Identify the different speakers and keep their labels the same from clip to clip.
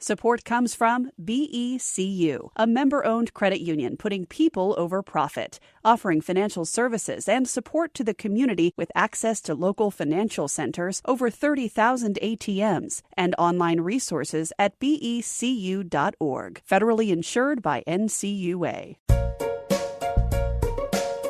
Speaker 1: Support comes from BECU, a member-owned credit union putting people over profit, offering financial services and support to the community with access to local financial centers, over 30,000 ATMs, and online resources at becu.org. Federally insured by NCUA.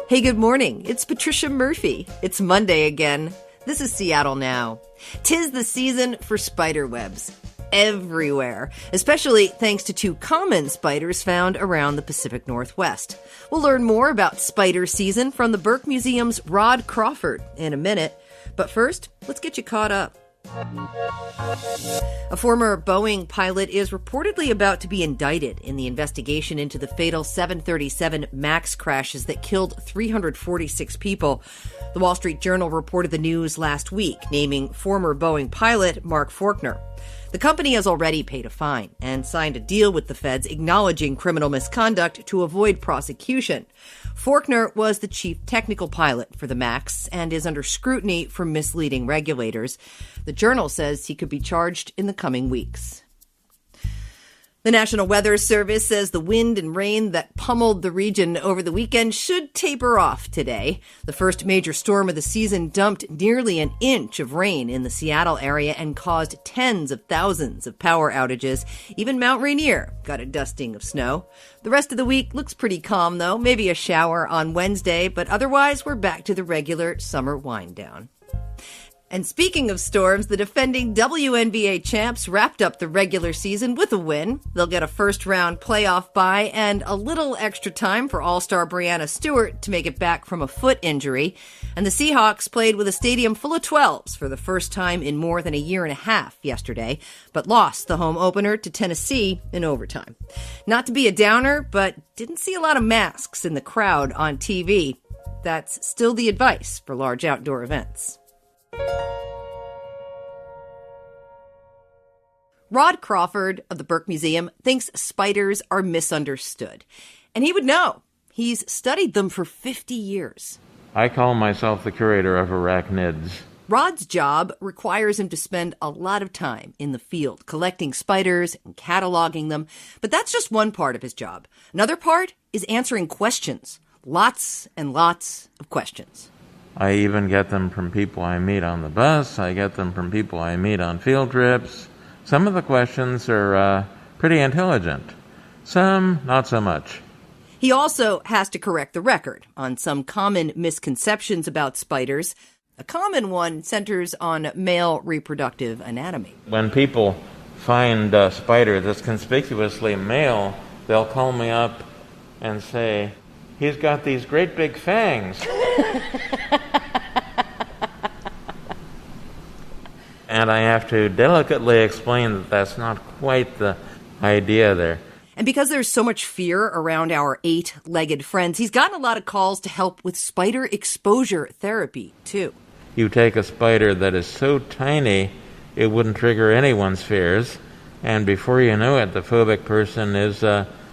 Speaker 2: Hey, good morning. It's Patricia Murphy. It's Monday again. This is Seattle Now. 'Tis the season for spider webs. Everywhere, especially thanks to two common spiders found around the Pacific Northwest. We'll learn more about spider season from the Burke Museum's Rod Crawford in a minute. But first, let's get you caught up. A former Boeing pilot is reportedly about to be indicted in the investigation into the fatal 737 MAX crashes that killed 346 people. The Wall Street Journal reported the news last week, naming former Boeing pilot Mark Faulkner. The company has already paid a fine and signed a deal with the feds acknowledging criminal misconduct to avoid prosecution. Faulkner was the chief technical pilot for the MAX and is under scrutiny for misleading regulators. The Journal says he could be charged in the coming weeks. The National Weather Service says the wind and rain that pummeled the region over the weekend should taper off today. The first major storm of the season dumped nearly an inch of rain in the Seattle area and caused tens of thousands of power outages. Even Mount Rainier got a dusting of snow. The rest of the week looks pretty calm, though. Maybe a shower on Wednesday, but otherwise we're back to the regular summer wind down. And speaking of storms, the defending WNBA champs wrapped up the regular season with a win. They'll get a first-round playoff bye and a little extra time for All-Star Breanna Stewart to make it back from a foot injury. And the Seahawks played with a stadium full of 12s for the first time in more than a year and a half yesterday, but lost the home opener to Tennessee in overtime. Not to be a downer, but didn't see a lot of masks in the crowd on TV. That's still the advice for large outdoor events. Rod Crawford of the Burke Museum thinks spiders are misunderstood. And he would know. He's studied them for 50 years.
Speaker 3: I call myself the curator of arachnids.
Speaker 2: Rod's job requires him to spend a lot of time in the field, collecting spiders and cataloging them. But that's just one part of his job. Another part is answering questions. Lots and lots of questions.
Speaker 3: I even get them from people I meet on the bus. I get them from people I meet on field trips. Some of the questions are pretty intelligent. Some, not so much.
Speaker 2: He also has to correct the record on some common misconceptions about spiders. A common one centers on male reproductive anatomy.
Speaker 3: When people find a spider that's conspicuously male, they'll call me up and say, "He's got these great big fangs." And I have to delicately explain that that's not quite the idea there.
Speaker 2: And because there's so much fear around our 8-legged friends, he's gotten a lot of calls to help with spider exposure therapy, too.
Speaker 3: You take a spider that is so tiny, it wouldn't trigger anyone's fears, and before you know it, the phobic person is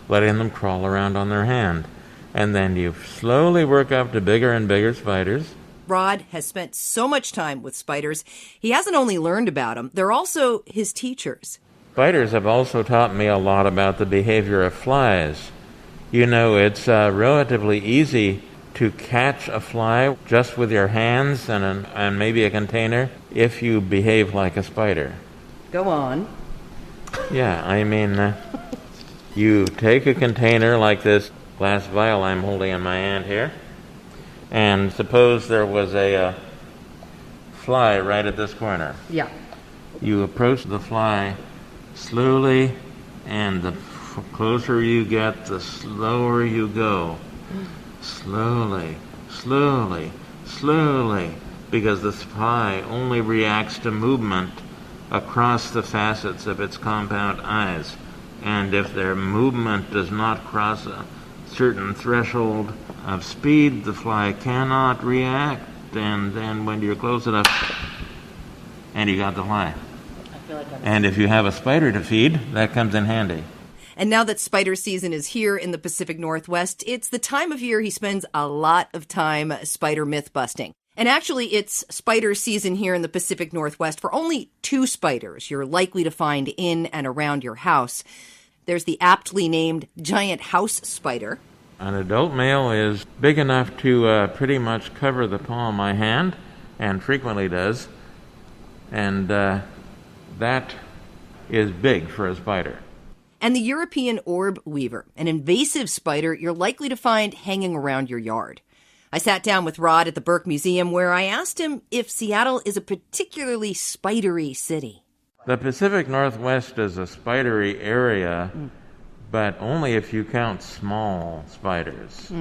Speaker 3: letting them crawl around on their hand. And then you slowly work up to bigger and bigger spiders.
Speaker 2: Rod has spent so much time with spiders, he hasn't only learned about them, they're also his teachers.
Speaker 3: Spiders have also taught me a lot about the behavior of flies. You know, it's relatively easy to catch a fly just with your hands and maybe a container if you behave like a spider.
Speaker 2: Go on.
Speaker 3: Yeah, I mean, you take a container like this glass vial I'm holding in my hand here, and suppose there was a fly right at this corner.
Speaker 2: Yeah.
Speaker 3: You approach the fly slowly, and the closer you get, the slower you go. Slowly, slowly, slowly, because the fly only reacts to movement across the facets of its compound eyes. And if their movement does not cross a certain threshold of speed, the fly cannot react, and then when you're close enough, and you got the fly. And if you have a spider to feed, that comes in handy.
Speaker 2: And now that spider season is here in the Pacific Northwest, it's the time of year he spends a lot of time spider myth busting. And actually, it's spider season here in the Pacific Northwest for only 2 spiders you're likely to find in and around your house. There's the aptly named giant house spider.
Speaker 3: An adult male is big enough to pretty much cover the palm of my hand, and frequently does. And that is big for a spider.
Speaker 2: And the European orb weaver, an invasive spider you're likely to find hanging around your yard. I sat down with Rod at the Burke Museum where I asked him if Seattle is a particularly spidery city.
Speaker 3: The Pacific Northwest is a spidery area, but only if you count small spiders.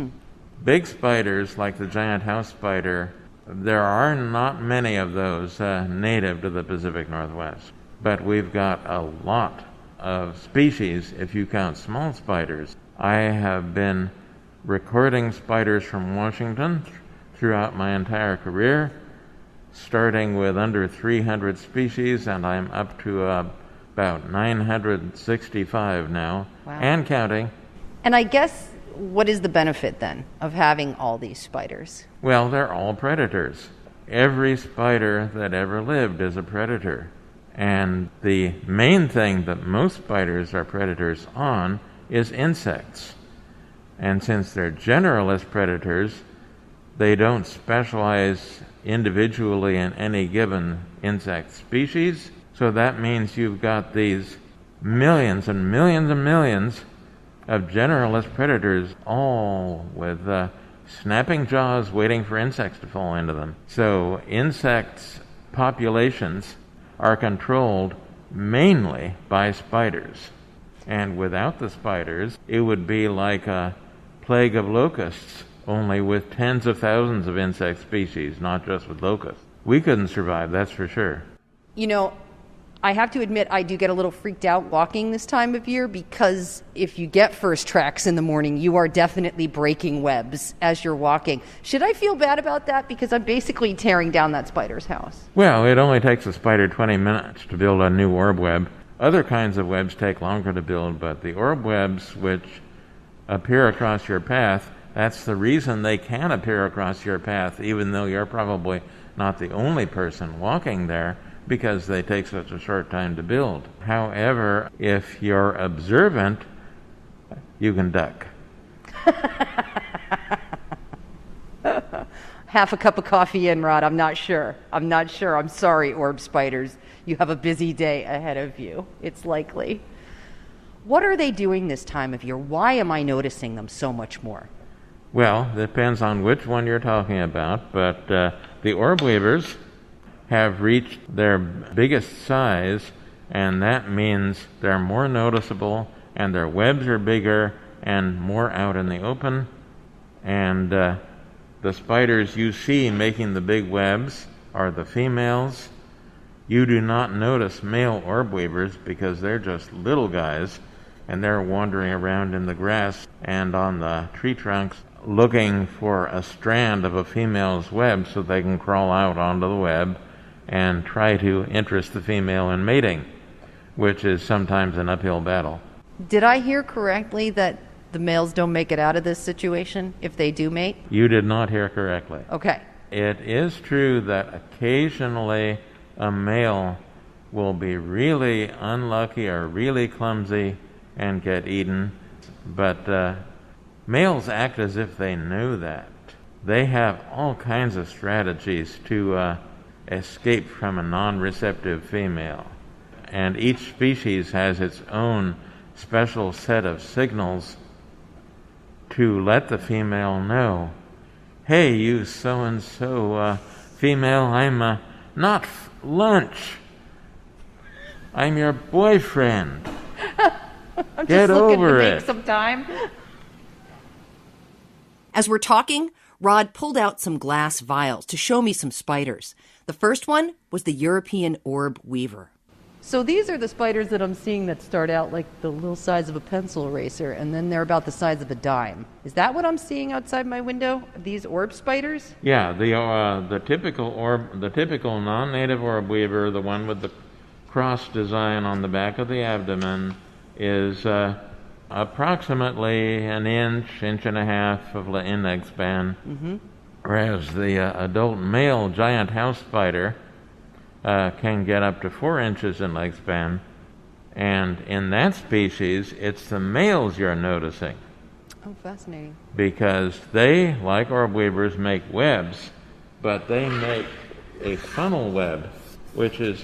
Speaker 3: Big spiders, like the giant house spider, there are not many of those native to the Pacific Northwest. But we've got a lot of species if you count small spiders. I have been recording spiders from Washington throughout my entire career, starting with under 300 species, and I'm up to about 965 now.
Speaker 2: Wow.
Speaker 3: And counting.
Speaker 2: And I guess, what is the benefit then of having all these spiders?
Speaker 3: Well, they're all predators. Every spider that ever lived is a predator. And the main thing that most spiders are predators on is insects. And since they're generalist predators, they don't specialize individually in any given insect species. So that means you've got these millions and millions and millions of generalist predators, all with snapping jaws waiting for insects to fall into them. So insects populations are controlled mainly by spiders. And without the spiders, it would be like a plague of locusts, only with tens of thousands of insect species, not just with locusts. We couldn't survive, that's for sure.
Speaker 2: You know, I have to admit I do get a little freaked out walking this time of year, because if you get first tracks in the morning, you are definitely breaking webs as you're walking. Should I feel bad about that? Because I'm basically tearing down that spider's house.
Speaker 3: Well, it only takes a spider 20 minutes to build a new orb web. Other kinds of webs take longer to build, but the orb webs which appear across your path, that's the reason they can appear across your path, even though you're probably not the only person walking there, because they take such a short time to build. However, if you're observant, you can duck.
Speaker 2: Half a cup of coffee in, Rod. I'm not sure. I'm sorry, orb spiders. You have a busy day ahead of you. It's likely. What are they doing this time of year? Why am I noticing them so much more?
Speaker 3: Well, it depends on which one you're talking about, but the orb weavers have reached their biggest size, and that means they're more noticeable, and their webs are bigger and more out in the open. And the spiders you see making the big webs are the females. You do not notice male orb weavers because they're just little guys, and they're wandering around in the grass and on the tree trunks looking for a strand of a female's web so they can crawl out onto the web and try to interest the female in mating, which is sometimes an uphill battle.
Speaker 2: Did I hear correctly that the males don't make it out of this situation if they do mate?
Speaker 3: You did not hear correctly.
Speaker 2: Okay.
Speaker 3: It is true that occasionally a male will be really unlucky or really clumsy and get eaten, but males act as if they know that. They have all kinds of strategies to escape from a non-receptive female. And each species has its own special set of signals to let the female know, hey, you so-and-so female, I'm not lunch. I'm your boyfriend.
Speaker 2: I'm
Speaker 3: Get
Speaker 2: just looking
Speaker 3: over
Speaker 2: to
Speaker 3: it.
Speaker 2: make some time. As we're talking, Rod pulled out some glass vials to show me some spiders. The first one was the European orb weaver. So these are the spiders that I'm seeing that start out like the little size of a pencil eraser, and then they're about the size of a dime. Is that what I'm seeing outside my window? These orb spiders?
Speaker 3: Yeah, the typical non-native orb weaver, the one with the cross design on the back of the abdomen, is approximately an inch and a half of index span. whereas the adult male giant house spider can get up to 4 inches in leg span, and in that species, it's the males you're noticing.
Speaker 2: Oh, fascinating.
Speaker 3: Because they, like orb weavers, make webs, but they make a funnel web, which is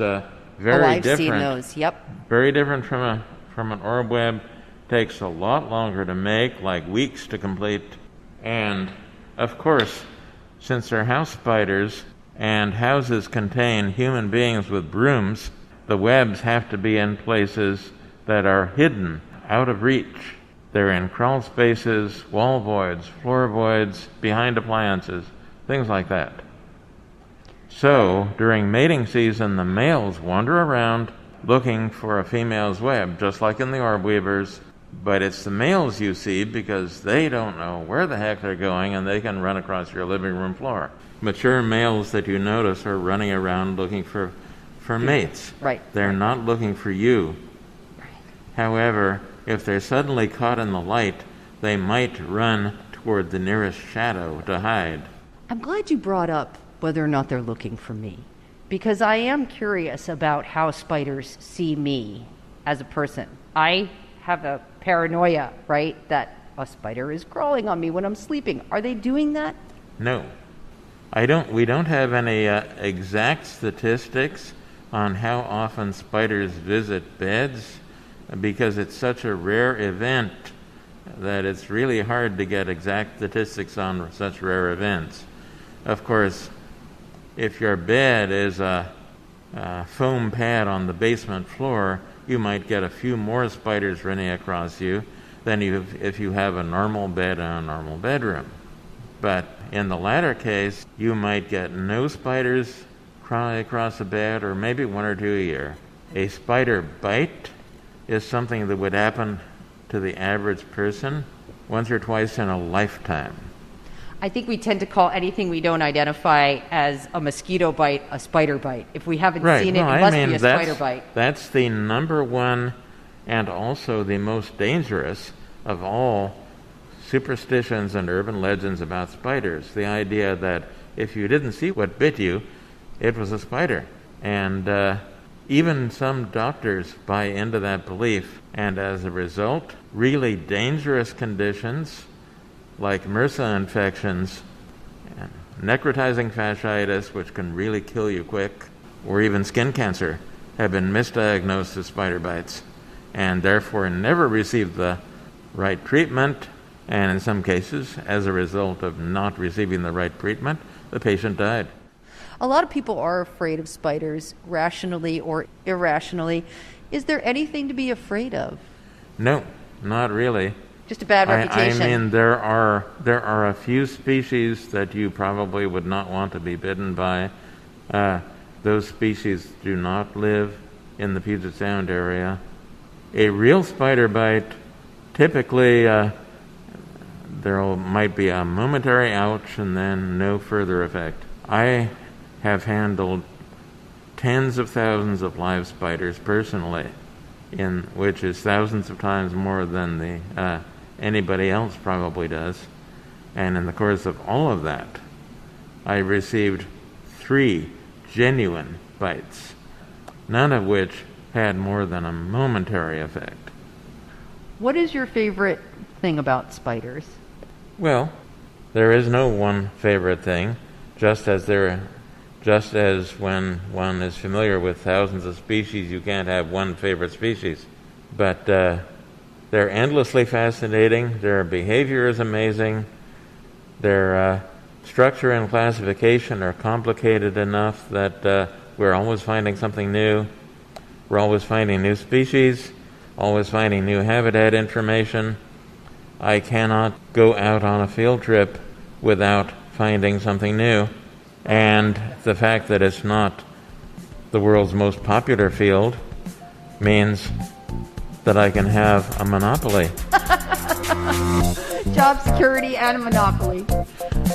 Speaker 3: very different.
Speaker 2: Seen those, yep.
Speaker 3: Very different from an orb web. Takes a lot longer to make, like weeks to complete. And, of course, since they're house spiders and houses contain human beings with brooms, the webs have to be in places that are hidden, out of reach. They're in crawl spaces, wall voids, floor voids, behind appliances, things like that. So, during mating season, the males wander around looking for a female's web, just like in the orb weavers, but it's the males you see because they don't know where the heck they're going and they can run across your living room floor. Mature males that you notice are running around looking for mates.
Speaker 2: Right.
Speaker 3: They're not looking for you.
Speaker 2: Right.
Speaker 3: However, if they're suddenly caught in the light, they might run toward the nearest shadow to hide.
Speaker 2: I'm glad you brought up whether or not they're looking for me, because I am curious about how spiders see me as a person. I have a paranoia, right, that a spider is crawling on me when I'm sleeping. Are they doing that?
Speaker 3: No. We don't have any exact statistics on how often spiders visit beds, because it's such a rare event that it's really hard to get exact statistics on such rare events. Of course, if your bed is a foam pad on the basement floor, you might get a few more spiders running across you than if you have a normal bed in a normal bedroom. But in the latter case, you might get no spiders crawling across the bed, or maybe 1 or 2 a year. A spider bite is something that would happen to the average person once or twice in a lifetime.
Speaker 2: I think we tend to call anything we don't identify as a mosquito bite a spider bite. If we haven't seen it, it must be a spider bite.
Speaker 3: That's the number one and also the most dangerous of all superstitions and urban legends about spiders. The idea that if you didn't see what bit you, it was a spider. And even some doctors buy into that belief. And as a result, really dangerous conditions like MRSA infections, necrotizing fasciitis, which can really kill you quick, or even skin cancer, have been misdiagnosed as spider bites and therefore never received the right treatment. And in some cases, as a result of not receiving the right treatment, the patient died.
Speaker 2: A lot of people are afraid of spiders, rationally or irrationally. Is there anything to be afraid of?
Speaker 3: No, not really.
Speaker 2: Just a bad reputation.
Speaker 3: I mean, there are a few species that you probably would not want to be bitten by. Those species do not live in the Puget Sound area. A real spider bite, typically there might be a momentary ouch and then no further effect. I have handled tens of thousands of live spiders personally, which is thousands of times more than the anybody else probably does. And in the course of all of that, I received 3 genuine bites, none of which had more than a momentary effect.
Speaker 2: What is your favorite thing about spiders?
Speaker 3: Well, there is no one favorite thing, just as when one is familiar with thousands of species, you can't have one favorite species. But they're endlessly fascinating. Their behavior is amazing. Their structure and classification are complicated enough that we're always finding something new. We're always finding new species, always finding new habitat information. I cannot go out on a field trip without finding something new. And the fact that it's not the world's most popular field means that I can have a monopoly.
Speaker 2: Job security and a monopoly.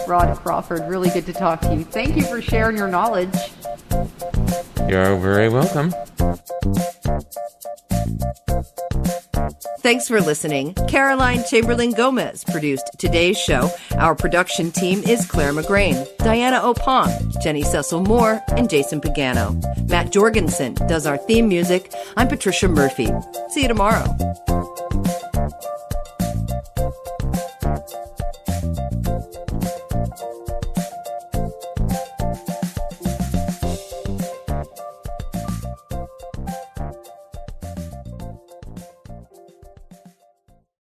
Speaker 2: Rod Crawford, really good to talk to you. Thank you for sharing your knowledge.
Speaker 3: You're very welcome.
Speaker 2: Thanks for listening. Caroline Chamberlain Gomez produced today's show. Our production team is Clare McGrane, Diana Opong, Jenny Cecil Moore, and Jason Pagano. Matt Jorgensen does our theme music. I'm Patricia Murphy. See you tomorrow.